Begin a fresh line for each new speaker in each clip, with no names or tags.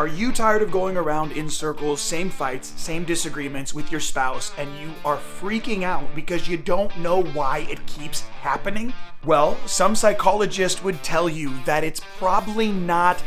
Are you tired of going around in circles, same fights, same disagreements with your spouse, and you are freaking out because you don't know why it keeps happening? Well, some psychologists would tell you that it's probably not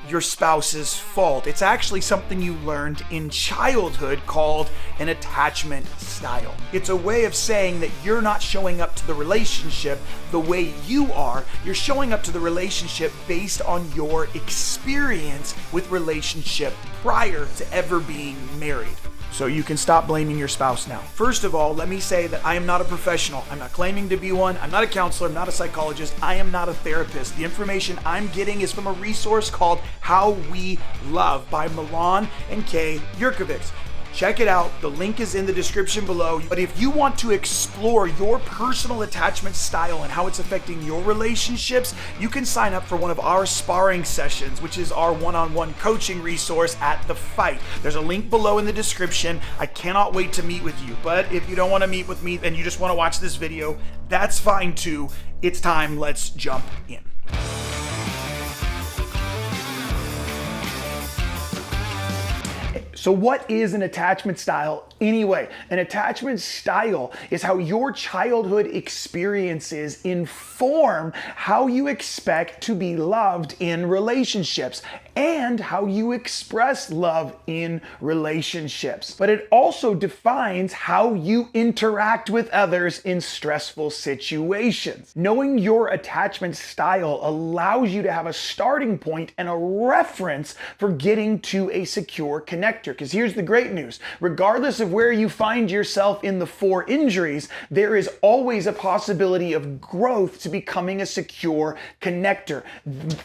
your spouse's fault. It's actually something you learned in childhood called an attachment style. It's a way of saying that you're not showing up to the relationship the way you are. You're showing up to the relationship based on your experience with relationship prior to ever being married. So you can stop blaming your spouse now. First of all, let me say that I am not a professional. I'm not claiming to be one. I'm not a counselor. I'm not a psychologist. I am not a therapist. The information I'm getting is from a resource called How We Love by Milan and Kay Yurkovich. Check it out. The link is in the description below. But if you want to explore your personal attachment style and how it's affecting your relationships, you can sign up for one of our sparring sessions, which is our one-on-one coaching resource at The Fight. There's a link below in the description. I cannot wait to meet with you. But if you don't want to meet with me and you just want to watch this video, that's fine too. It's time. Let's jump in. So what is an attachment style anyway? An attachment style is how your childhood experiences inform how you expect to be loved in relationships and how you express love in relationships. But it also defines how you interact with others in stressful situations. Knowing your attachment style allows you to have a starting point and a reference for getting to a secure connector. Because here's the great news. Regardless of where you find yourself in the 4 injuries, there is always a possibility of growth to becoming a secure connector.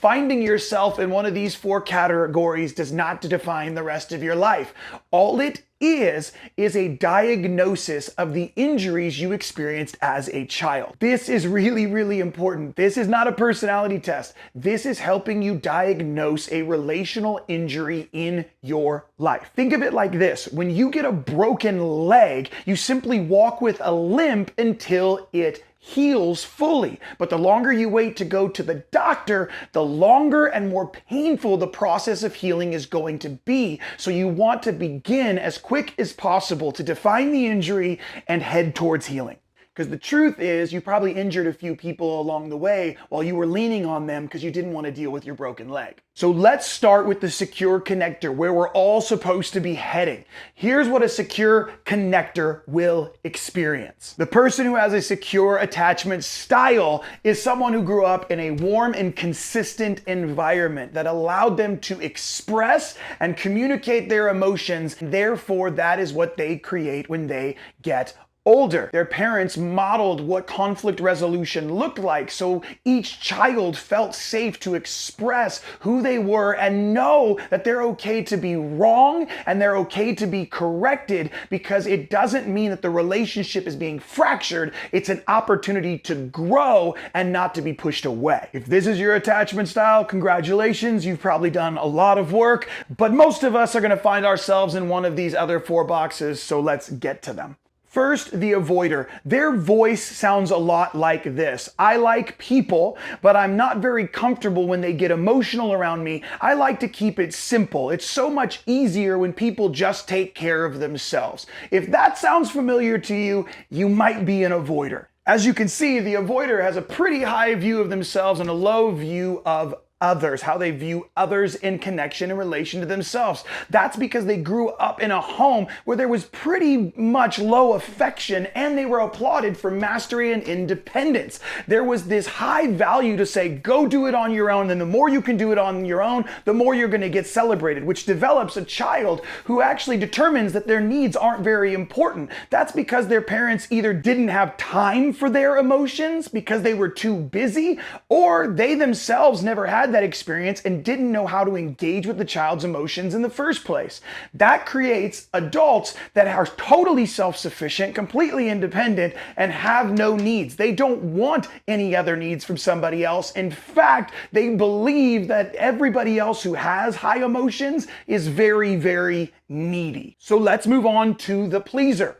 Finding yourself in one of these 4 categories does not define the rest of your life. All it is a diagnosis of the injuries you experienced as a child. This is really, really important. This is not a personality test. This is helping you diagnose a relational injury in your life. Think of it like this. When you get a broken leg, you simply walk with a limp until it heals fully. But the longer you wait to go to the doctor, the longer and more painful the process of healing is going to be. So you want to begin as quick as possible to define the injury and head towards healing. Because the truth is, you probably injured a few people along the way while you were leaning on them because you didn't want to deal with your broken leg. So let's start with the secure connector, where we're all supposed to be heading. Here's what a secure connector will experience. The person who has a secure attachment style is someone who grew up in a warm and consistent environment that allowed them to express and communicate their emotions. Therefore, that is what they create when they get older. Their parents modeled what conflict resolution looked like, so each child felt safe to express who they were and know that they're okay to be wrong and they're okay to be corrected, because it doesn't mean that the relationship is being fractured. It's an opportunity to grow and not to be pushed away. If this is your attachment style, congratulations, you've probably done a lot of work, but most of us are going to find ourselves in one of these other 4 boxes, so let's get to them. First, the avoider. Their voice sounds a lot like this. I like people, but I'm not very comfortable when they get emotional around me. I like to keep it simple. It's so much easier when people just take care of themselves. If that sounds familiar to you, you might be an avoider. As you can see, the avoider has a pretty high view of themselves and a low view of others, how they view others in connection in relation to themselves. That's because they grew up in a home where there was pretty much low affection and they were applauded for mastery and independence. There was this high value to say, go do it on your own, and the more you can do it on your own, the more you're going to get celebrated, which develops a child who actually determines that their needs aren't very important. That's because their parents either didn't have time for their emotions because they were too busy, or they themselves never had that experience and didn't know how to engage with the child's emotions in the first place. That creates adults that are totally self-sufficient, completely independent, and have no needs. They don't want any other needs from somebody else. In fact, they believe that everybody else who has high emotions is very, very needy. So let's move on to the pleaser.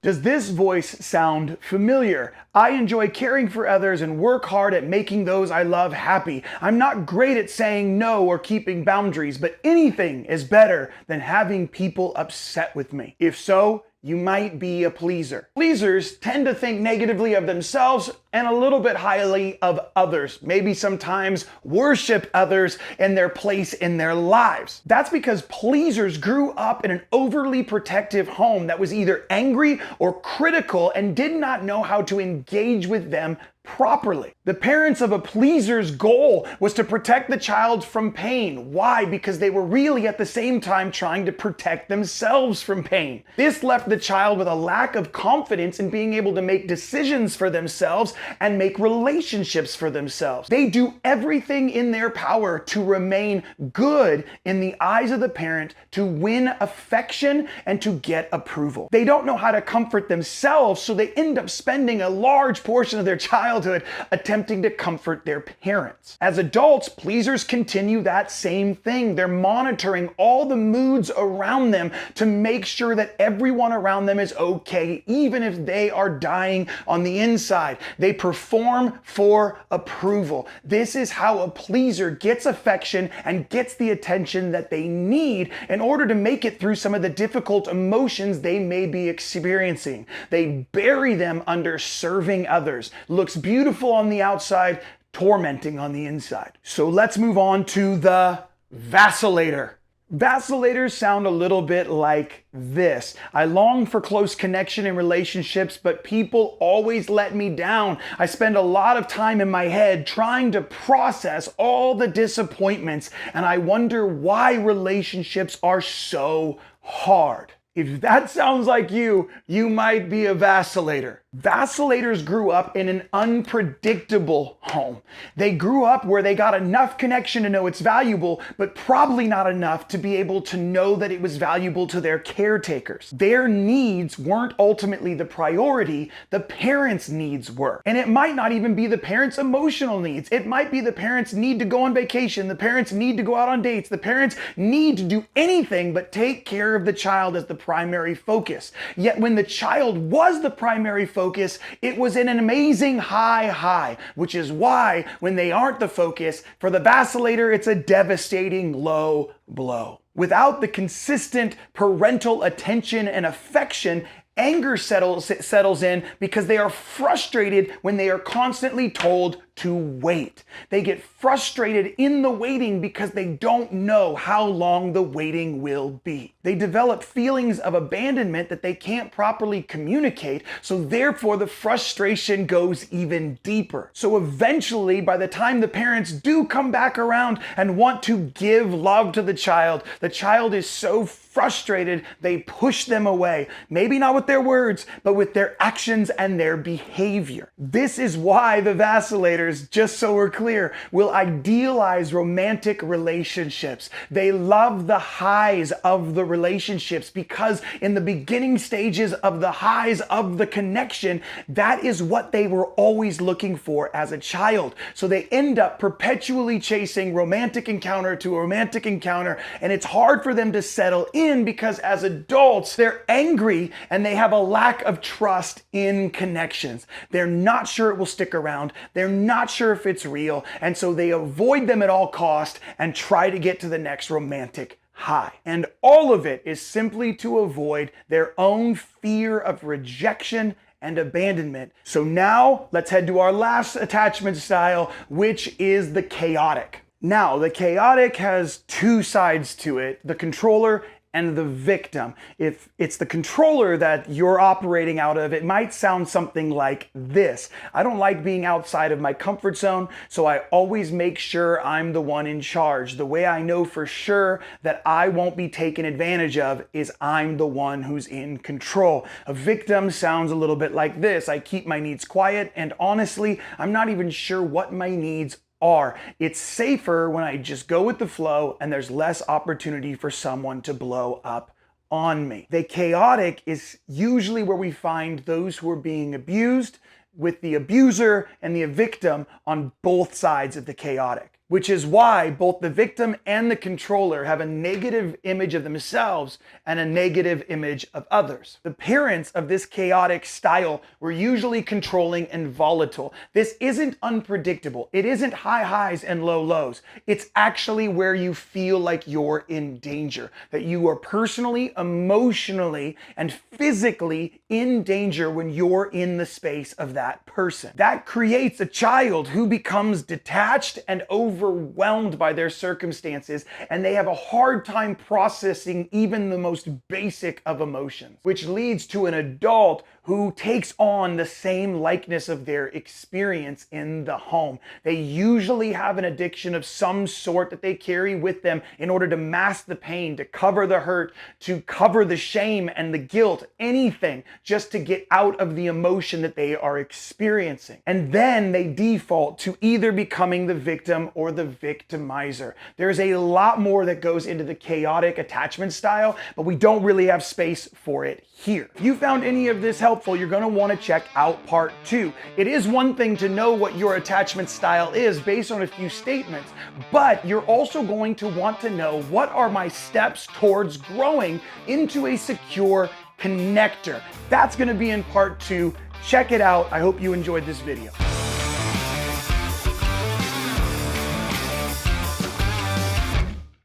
Does this voice sound familiar? I enjoy caring for others and work hard at making those I love happy. I'm not great at saying no or keeping boundaries, but anything is better than having people upset with me. If so, you might be a pleaser. Pleasers tend to think negatively of themselves and a little bit highly of others. Maybe sometimes worship others and their place in their lives. That's because pleasers grew up in an overly protective home that was either angry or critical and did not know how to engage with them properly. The parents of a pleaser's goal was to protect the child from pain. Why? Because they were really at the same time trying to protect themselves from pain. This left the child with a lack of confidence in being able to make decisions for themselves and make relationships for themselves. They do everything in their power to remain good in the eyes of the parent, to win affection and to get approval. They don't know how to comfort themselves, so they end up spending a large portion of their childhood attempting to comfort their parents. As adults, pleasers continue that same thing. They're monitoring all the moods around them to make sure that everyone around them is okay, even if they are dying on the inside. They perform for approval. This is how a pleaser gets affection and gets the attention that they need in order to make it through some of the difficult emotions they may be experiencing. They bury them under serving others. Looks beautiful on the outside, tormenting on the inside. So let's move on to the vacillator. Vacillators sound a little bit like this. I long for close connection in relationships, but people always let me down. I spend a lot of time in my head trying to process all the disappointments, and I wonder why relationships are so hard. If that sounds like you might be a vacillator. Vacillators grew up in an unpredictable home. They grew up where they got enough connection to know it's valuable, but probably not enough to be able to know that it was valuable to their caretakers. Their needs weren't ultimately the priority, the parents' needs were. And it might not even be the parents' emotional needs. It might be the parents' need to go on vacation, the parents' need to go out on dates, the parents' need to do anything but take care of the child as the primary focus. Yet when the child was the primary focus, it was in an amazing high, which is why when they aren't the focus, for the vacillator, it's a devastating low blow. Without the consistent parental attention and affection, anger settles in because they are frustrated when they are constantly told to wait. They get frustrated in the waiting because they don't know how long the waiting will be. They develop feelings of abandonment that they can't properly communicate, so therefore the frustration goes even deeper. So eventually, by the time the parents do come back around and want to give love to the child is so frustrated, they push them away. Maybe not with their words, but with their actions and their behavior. This is why the vacillator, just so we're clear, will idealize romantic relationships. They love the highs of the relationships because in the beginning stages of the highs of the connection, that is what they were always looking for as a child. So they end up perpetually chasing romantic encounter to romantic encounter, and it's hard for them to settle in because as adults, they're angry and they have a lack of trust in connections. They're not sure it will stick around. They're not sure if it's real, and so they avoid them at all costs and try to get to the next romantic high. And all of it is simply to avoid their own fear of rejection and abandonment. So now let's head to our last attachment style, which is the chaotic. Now, the chaotic has two sides to it, the controller and the victim. If it's the controller that you're operating out of, it might sound something like this. I don't like being outside of my comfort zone, so I always make sure I'm the one in charge. The way I know for sure that I won't be taken advantage of is I'm the one who's in control. A victim sounds a little bit like this. I keep my needs quiet, and honestly, I'm not even sure what my needs are. It's safer when I just go with the flow and there's less opportunity for someone to blow up on me. The chaotic is usually where we find those who are being abused, with the abuser and the victim on both sides of the chaotic. which is why both the victim and the controller have a negative image of themselves and a negative image of others. The parents of this chaotic style were usually controlling and volatile. This isn't unpredictable. It isn't high highs and low lows. It's actually where you feel like you're in danger, that you are personally, emotionally, and physically in danger when you're in the space of that person. That creates a child who becomes detached and overwhelmed by their circumstances, and they have a hard time processing even the most basic of emotions, which leads to an adult who takes on the same likeness of their experience in the home. They usually have an addiction of some sort that they carry with them in order to mask the pain, to cover the hurt, to cover the shame and the guilt, anything just to get out of the emotion that they are experiencing. And then they default to either becoming the victim or the victimizer. There's a lot more that goes into the chaotic attachment style, but we don't really have space for it here. If you found any of this helpful, you're going to want to check out part 2. It is one thing to know what your attachment style is based on a few statements, but you're also going to want to know, what are my steps towards growing into a secure connector? That's going to be in part 2. Check it out. I hope you enjoyed this video.